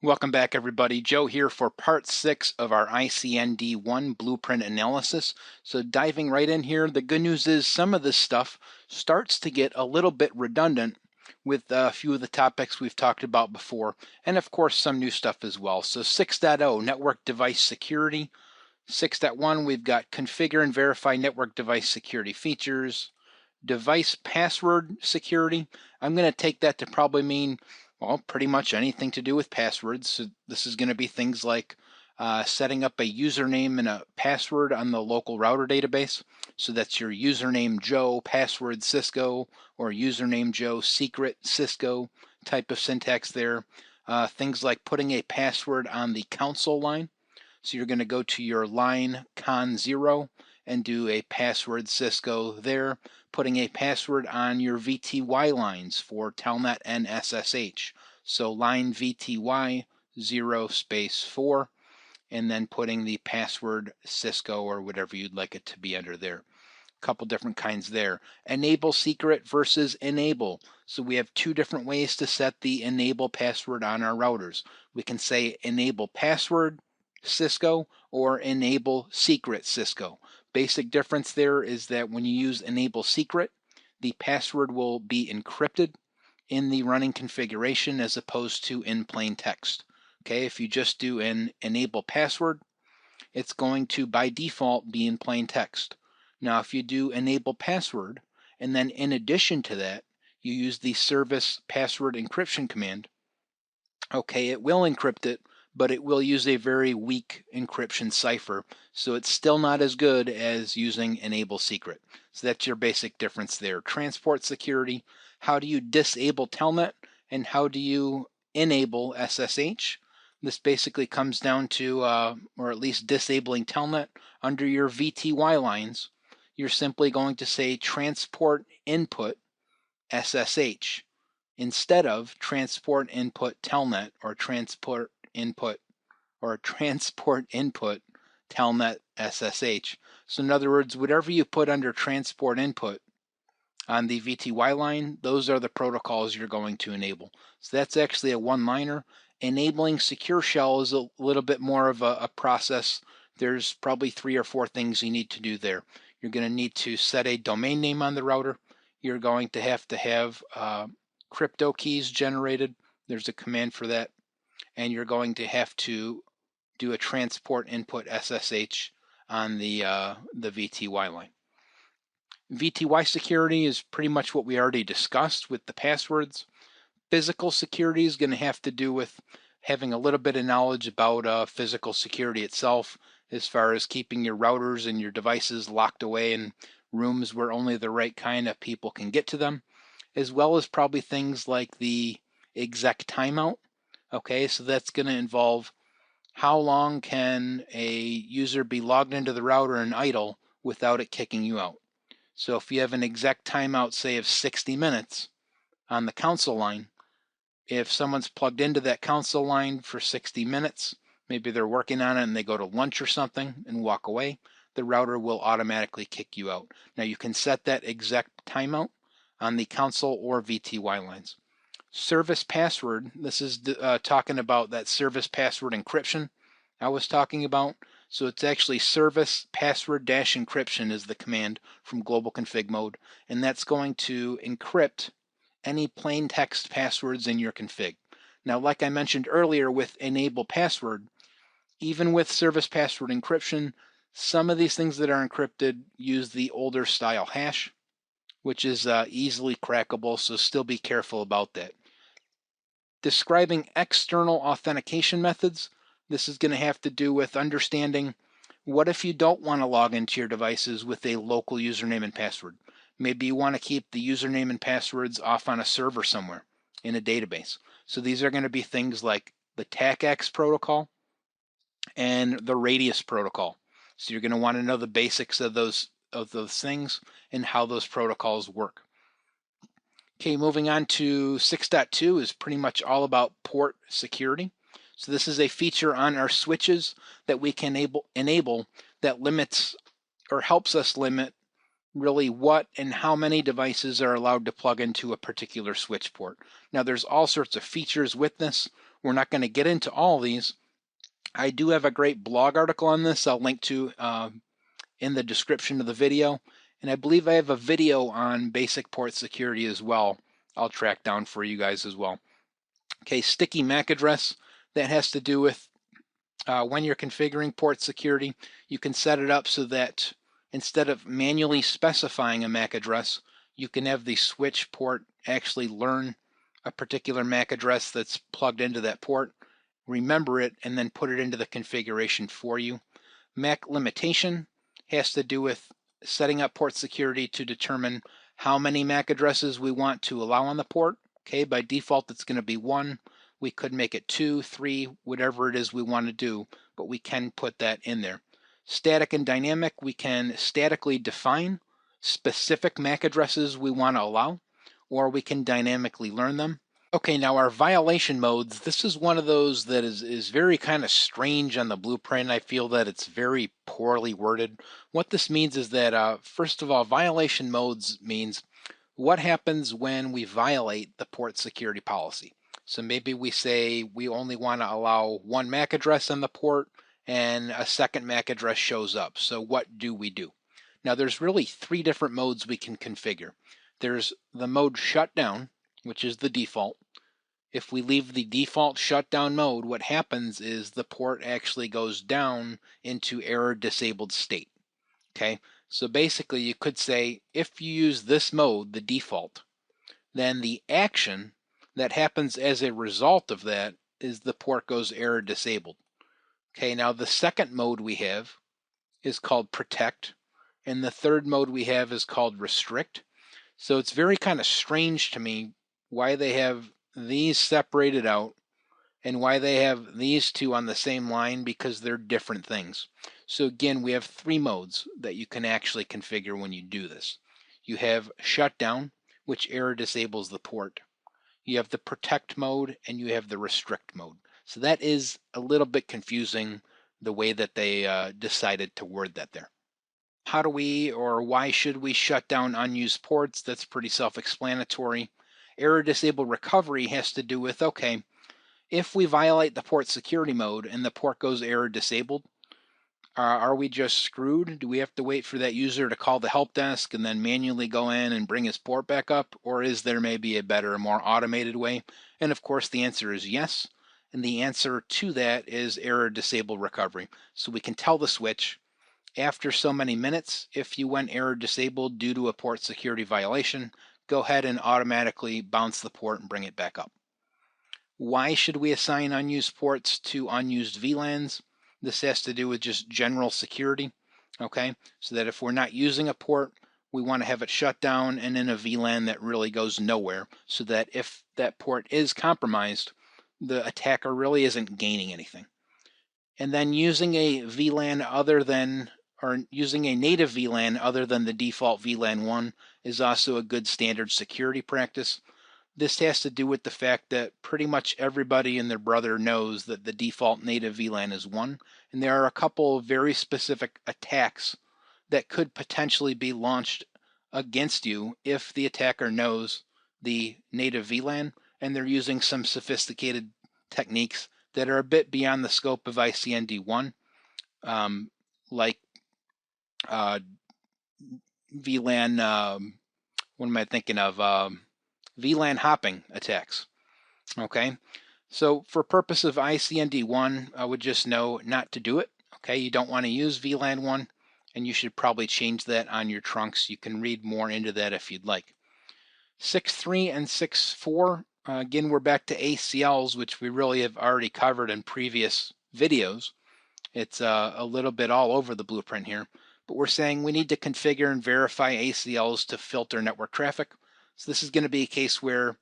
Welcome back, everybody. Joe here for part 6 of our ICND1 blueprint analysis. So diving right in here, the good news is some of this stuff starts to get a little bit redundant with a few of the topics we've talked about before, and of course some new stuff as well. So 6.0, network device security. 6.1, we've got configure and verify network device security features. Device password security, I'm going to take that to probably mean, well, pretty much anything to do with passwords. So this is going to be things like setting up a username and a password on the local router database. So that's your username Joe, password Cisco, or username Joe, secret Cisco type of syntax there. Things like putting a password on the console line. So you're going to go to your line con 0 and do a password Cisco there, putting a password on your VTY lines for Telnet and SSH. So line VTY 0 space 4, and then putting the password Cisco or whatever you'd like it to be under there. Couple different kinds there. Enable secret versus enable. So we have two different ways to set the enable password on our routers. We can say enable password Cisco or enable secret Cisco. Basic difference there is that when you use enable secret, the password will be encrypted in the running configuration as opposed to in plain text. Okay, if you just do an enable password, it's going to by default be in plain text. Now, if you do enable password, and then in addition to that, you use the service password encryption command, okay, it will encrypt it, but it will use a very weak encryption cipher, so it's still not as good as using enable secret. So that's your basic difference there. Transport security, how do you disable Telnet, and how do you enable SSH? This basically comes down to, or at least disabling Telnet under your VTY lines. You're simply going to say transport input SSH instead of transport input telnet or transport input telnet SSH. So in other words, whatever you put under transport input on the VTY line, those are the protocols you're going to enable. So that's actually a one-liner. Enabling secure shell is a little bit more of a process. There's probably 3 or 4 things you need to do there. You're going to need to set a domain name on the router. You're going to have crypto keys generated. There's a command for that. And you're going to have to do a transport input SSH on the VTY line. VTY security is pretty much what we already discussed with the passwords. Physical security is going to have to do with having a little bit of knowledge about physical security itself, as far as keeping your routers and your devices locked away in rooms where only the right kind of people can get to them, as well as probably things like the exec timeout. Okay, so that's going to involve how long can a user be logged into the router and idle without it kicking you out. So if you have an exec timeout, say of 60 minutes on the console line, if someone's plugged into that console line for 60 minutes, maybe they're working on it and they go to lunch or something and walk away, the router will automatically kick you out. Now you can set that exec timeout on the console or VTY lines. Service password, this is talking about that service password encryption I was talking about. So it's actually service password -encryption is the command from global config mode, and that's going to encrypt any plain text passwords in your config. Now, like I mentioned earlier with enable password, even with service password encryption, some of these things that are encrypted use the older style hash, which is easily crackable, so still be careful about that. Describing external authentication methods, this is going to have to do with understanding what if you don't want to log into your devices with a local username and password. Maybe you want to keep the username and passwords off on a server somewhere in a database. So these are going to be things like the TACACS protocol and the Radius protocol. So you're going to want to know the basics of those things and how those protocols work. Okay, moving on to 6.2 is pretty much all about port security. So this is a feature on our switches that we can enable that limits or helps us limit really what and how many devices are allowed to plug into a particular switch port. Now there's all sorts of features with this. We're not going to get into all these. I do have a great blog article on this I'll link to in the description of the video. And I believe I have a video on basic port security as well. I'll track down for you guys as well. Okay, sticky MAC address. That has to do with when you're configuring port security, you can set it up so that instead of manually specifying a MAC address, you can have the switch port actually learn a particular MAC address that's plugged into that port, remember it, and then put it into the configuration for you. MAC limitation has to do with setting up port security to determine how many MAC addresses we want to allow on the port. Okay, by default it's going to be 1. We could make it 2, 3, whatever it is we want to do, but we can put that in there. Static and dynamic, we can statically define specific MAC addresses we want to allow, or we can dynamically learn them. Okay, now our violation modes, this is one of those that is very kind of strange on the blueprint. I feel that it's very poorly worded. What this means is that, first of all, violation modes means what happens when we violate the port security policy. So maybe we say we only want to allow one MAC address on the port and a second MAC address shows up. So what do we do? Now there's really 3 different modes we can configure. There's the mode shutdown, which is the default. If we leave the default shutdown mode, what happens is the port actually goes down into error disabled state. Okay, so basically you could say if you use this mode, the default, then the action that happens as a result of that is the port goes error disabled. Okay, now the second mode we have is called protect, and the third mode we have is called restrict. So it's very kind of strange to me why they have these separated out and why they have these 2 on the same line, because they're different things. So again, we have 3 modes that you can actually configure when you do this. You have shutdown, which error disables the port. You have the protect mode, and you have the restrict mode. So that is a little bit confusing, the way that they decided to word that there. How do we, or why should we shut down unused ports? That's pretty self-explanatory. Error disabled recovery has to do with, okay, if we violate the port security mode and the port goes error disabled, are we just screwed? Do we have to wait for that user to call the help desk and then manually go in and bring his port back up? Or is there maybe a better, more automated way? And of course the answer is yes. And the answer to that is error disabled recovery. So we can tell the switch, after so many minutes, if you went error disabled due to a port security violation, go ahead and automatically bounce the port and bring it back up. Why should we assign unused ports to unused VLANs? This has to do with just general security, okay? So that if we're not using a port, we want to have it shut down and in a VLAN that really goes nowhere, so that if that port is compromised, the attacker really isn't gaining anything. And then using a VLAN other than, or using a native VLAN other than the default VLAN 1 is also a good standard security practice. This has to do with the fact that pretty much everybody and their brother knows that the default native VLAN is 1, and there are a couple of very specific attacks that could potentially be launched against you if the attacker knows the native VLAN and they're using some sophisticated techniques that are a bit beyond the scope of ICND1, like VLAN, what am I thinking of? VLAN hopping attacks. Okay, so for purpose of ICND1, I would just know not to do it. Okay, you don't want to use VLAN 1, and you should probably change that on your trunks. You can read more into that if you'd like. 6.3 and 6.4, again, we're back to ACLs, which we really have already covered in previous videos. It's a little bit all over the blueprint here, but we're saying we need to configure and verify ACLs to filter network traffic. So this is going to be a case where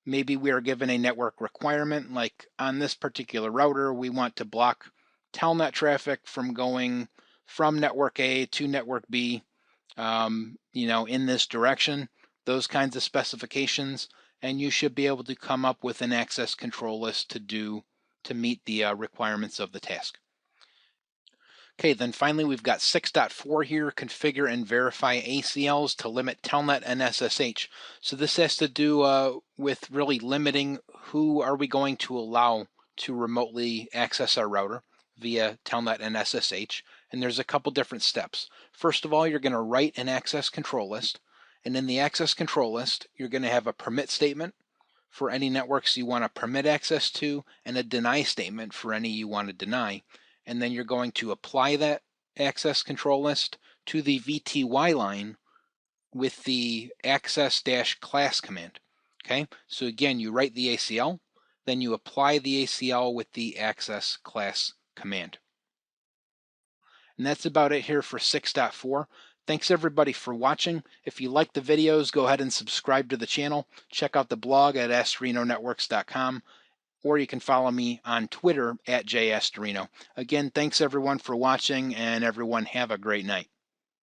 maybe we are given a network requirement, like on this particular router, we want to block telnet traffic from going from network A to network B, in this direction, those kinds of specifications, and you should be able to come up with an access control list to meet the requirements of the task. Okay, then finally we've got 6.4 here, configure and verify ACLs to limit telnet and SSH. So this has to do with really limiting who are we going to allow to remotely access our router via Telnet and SSH, and there's a couple different steps. First of all, you're going to write an access control list, and in the access control list, you're going to have a permit statement for any networks you want to permit access to, and a deny statement for any you want to deny. And then you're going to apply that access control list to the VTY line with the access-class command. Okay, so again, you write the ACL, then you apply the ACL with the access class command. And that's about it here for 6.4. Thanks everybody for watching. If you like the videos, go ahead and subscribe to the channel. Check out the blog at AskRenoNetworks.com, or you can follow me on Twitter at JAskReno. Again, thanks everyone for watching, and everyone have a great night.